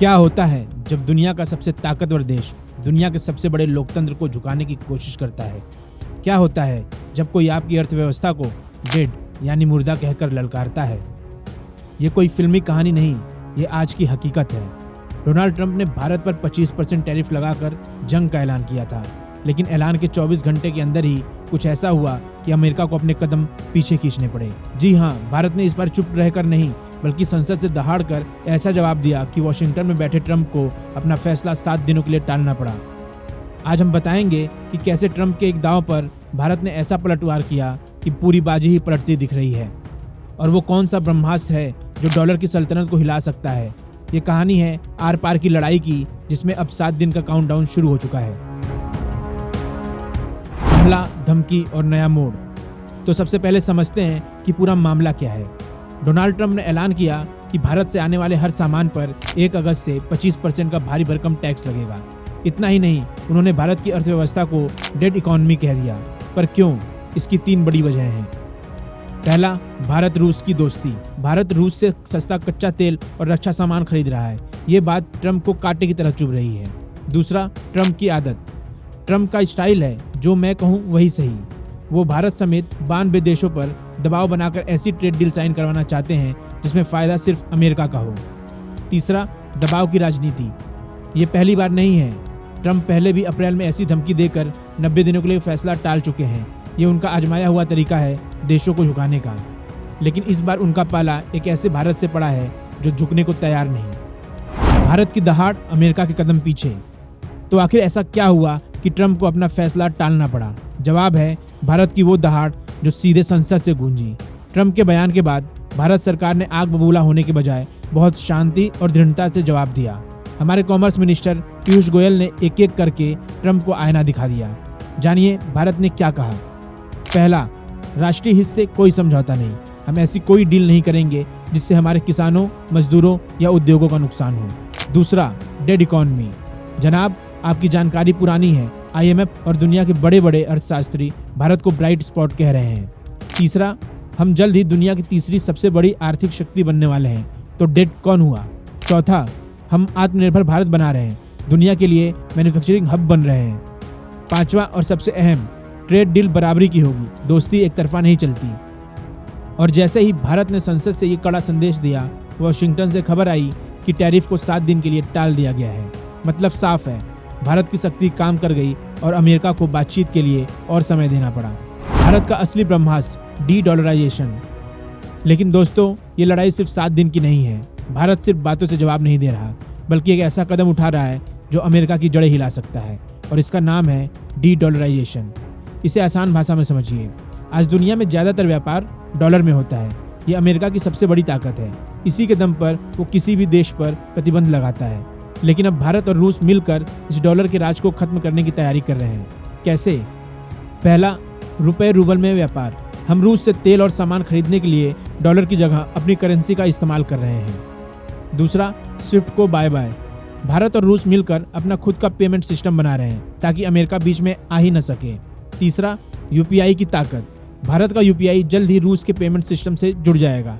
क्या होता है जब दुनिया का सबसे ताकतवर देश दुनिया के सबसे बड़े लोकतंत्र को झुकाने की कोशिश करता है? क्या होता है जब कोई आपकी अर्थव्यवस्था को डेड यानी मुर्दा कहकर ललकारता है? ये कोई फिल्मी कहानी नहीं, ये आज की हकीकत है। डोनाल्ड ट्रंप ने भारत पर 25% टैरिफ लगाकर जंग का ऐलान किया था, लेकिन ऐलान के 24 घंटे के अंदर ही कुछ ऐसा हुआ कि अमेरिका को अपने कदम पीछे खींचने पड़े। जी हाँ, भारत ने इस बार चुप रहकर नहीं बल्कि संसद से दहाड़कर ऐसा जवाब दिया कि वॉशिंगटन में बैठे ट्रंप को अपना फैसला 7 दिनों के लिए टालना पड़ा। आज हम बताएंगे कि कैसे ट्रंप के एक दांव पर भारत ने ऐसा पलटवार किया कि पूरी बाजी ही पलटती दिख रही है, और वो कौन सा ब्रह्मास्त्र है जो डॉलर की सल्तनत को हिला सकता है। ये कहानी है आर पार की लड़ाई की, जिसमें अब 7 दिन का काउंटडाउन शुरू हो चुका है। हमला, धमकी और नया मोड़। तो सबसे पहले समझते हैं कि पूरा मामला क्या है। डोनाल्ड ट्रंप ने ऐलान किया कि भारत से आने वाले हर सामान पर 1 अगस्त से 25% का भारी भरकम टैक्स लगेगा। इतना ही नहीं, उन्होंने भारत की अर्थव्यवस्था को डेड इकोनॉमी कह दिया। पर क्यों? इसकी 3 बड़ी वजह हैं। पहला, भारत रूस की दोस्ती। भारत रूस से सस्ता कच्चा तेल और रक्षा सामान खरीद रहा है। ये बात ट्रंप को कांटे की तरह चुभ रही है। दूसरा, ट्रंप की आदत। ट्रंप का स्टाइल है, जो मैं कहूँ वही सही। वो भारत समेत 92 देशों पर दबाव बनाकर ऐसी ट्रेड डील साइन करवाना चाहते हैं जिसमें फायदा सिर्फ अमेरिका का हो। तीसरा, दबाव की राजनीति। ये पहली बार नहीं है। ट्रंप पहले भी अप्रैल में ऐसी धमकी देकर 90 दिनों के लिए फैसला टाल चुके हैं। ये उनका आजमाया हुआ तरीका है देशों को झुकाने का। लेकिन इस बार उनका पाला एक ऐसे भारत से पड़ा है जो झुकने को तैयार नहीं। भारत की दहाड़, अमेरिका के कदम पीछे। तो आखिर ऐसा क्या हुआ कि ट्रंप को अपना फैसला टालना पड़ा? जवाब है भारत की वो दहाड़ जो सीधे संसद से गूंजी। ट्रंप के बयान के बाद भारत सरकार ने आग बबूला होने के बजाय बहुत शांति और दृढ़ता से जवाब दिया। हमारे कॉमर्स मिनिस्टर पीयूष गोयल ने एक एक करके ट्रंप को आईना दिखा दिया। जानिए भारत ने क्या कहा। पहला, राष्ट्रीय हित से कोई समझौता नहीं। हम ऐसी कोई डील नहीं करेंगे जिससे हमारे किसानों, मजदूरों या उद्योगों का नुकसान हो। दूसरा, डेड इकोनॉमी। जनाब, आपकी जानकारी पुरानी है। IMF और दुनिया के बड़े बड़े अर्थशास्त्री भारत को ब्राइट स्पॉट कह रहे हैं। तीसरा, हम जल्द ही दुनिया की तीसरी सबसे बड़ी आर्थिक शक्ति बनने वाले हैं। तो डेड कौन हुआ? चौथा, हम आत्मनिर्भर भारत बना रहे हैं, दुनिया के लिए मैन्युफैक्चरिंग हब बन रहे हैं। पांचवा और सबसे अहम, ट्रेड डील बराबरी की होगी, दोस्ती एक तरफा नहीं चलती। और जैसे ही भारत ने संसद से ये कड़ा संदेश दिया, वॉशिंगटन से खबर आई कि टैरिफ को 7 दिन के लिए टाल दिया गया है। मतलब साफ है, भारत की शक्ति काम कर गई और अमेरिका को बातचीत के लिए और समय देना पड़ा। भारत का असली ब्रह्मास्त्र, डी-डॉलराइजेशन। लेकिन दोस्तों, ये लड़ाई सिर्फ 7 दिन की नहीं है। भारत सिर्फ बातों से जवाब नहीं दे रहा, बल्कि एक ऐसा कदम उठा रहा है जो अमेरिका की जड़ें हिला सकता है, और इसका नाम है डी-डॉलराइजेशन। इसे आसान भाषा में समझिए। आज दुनिया में ज्यादातर व्यापार डॉलर में होता है। ये अमेरिका की सबसे बड़ी ताकत है। इसी के दम पर वो किसी भी देश पर प्रतिबंध लगाता है। लेकिन अब भारत और रूस मिलकर इस डॉलर के राज को खत्म करने की तैयारी कर रहे हैं। कैसे? पहला, रुपए रूबल में व्यापार। हम रूस से तेल और सामान खरीदने के लिए डॉलर की जगह अपनी करेंसी का इस्तेमाल कर रहे हैं। दूसरा, स्विफ्ट को बाय बाय। भारत और रूस मिलकर अपना खुद का पेमेंट सिस्टम बना रहे हैं ताकि अमेरिका बीच में आ ही न सके। तीसरा, UPI की ताकत। भारत का UPI जल्द ही रूस के पेमेंट सिस्टम से जुड़ जाएगा।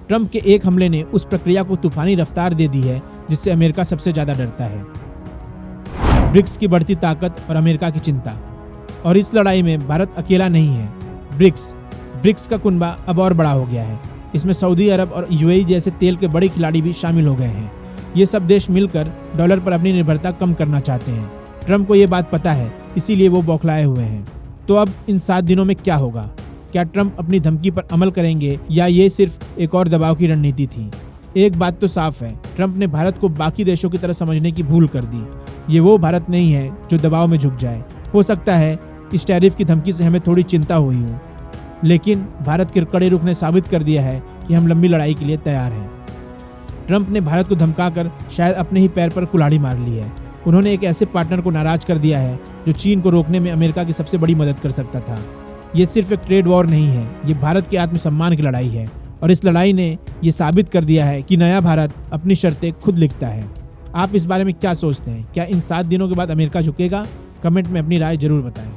ट्रंप के एक हमले ने उस प्रक्रिया को तूफानी रफ्तार दे दी है जिससे अमेरिका सबसे ज्यादा डरता है। ब्रिक्स की बढ़ती ताकत और अमेरिका की चिंता। और इस लड़ाई में भारत अकेला नहीं है। ब्रिक्स का कुनबा अब और बड़ा हो गया है। इसमें सऊदी अरब और UAE जैसे तेल के बड़े खिलाड़ी भी शामिल हो गए हैं। ये सब देश मिलकर डॉलर पर अपनी निर्भरता कम करना चाहते हैं। ट्रंप को ये बात पता है, इसीलिए वो बौखलाए हुए हैं। तो अब इन 7 दिनों में क्या होगा? क्या ट्रंप अपनी धमकी पर अमल करेंगे या ये सिर्फ एक और दबाव की रणनीति थी? एक बात तो साफ है, ट्रंप ने भारत को बाकी देशों की तरह समझने की भूल कर दी। ये वो भारत नहीं है जो दबाव में झुक जाए। हो सकता है इस टैरिफ की धमकी से हमें थोड़ी चिंता हुई हो, लेकिन भारत के कड़े रुख ने साबित कर दिया है कि हम लंबी लड़ाई के लिए तैयार हैं। ट्रंप ने भारत को धमकाकर शायद अपने ही पैर पर कुल्हाड़ी मार ली है। उन्होंने एक ऐसे पार्टनर को नाराज कर दिया है जो चीन को रोकने में अमेरिका की सबसे बड़ी मदद कर सकता था। ये सिर्फ एक ट्रेड वॉर नहीं है, ये भारत के आत्मसम्मान की लड़ाई है। और इस लड़ाई ने ये साबित कर दिया है कि नया भारत अपनी शर्तें खुद लिखता है। आप इस बारे में क्या सोचते हैं? क्या इन 7 दिनों के बाद अमेरिका झुकेगा? कमेंट में अपनी राय जरूर बताएं।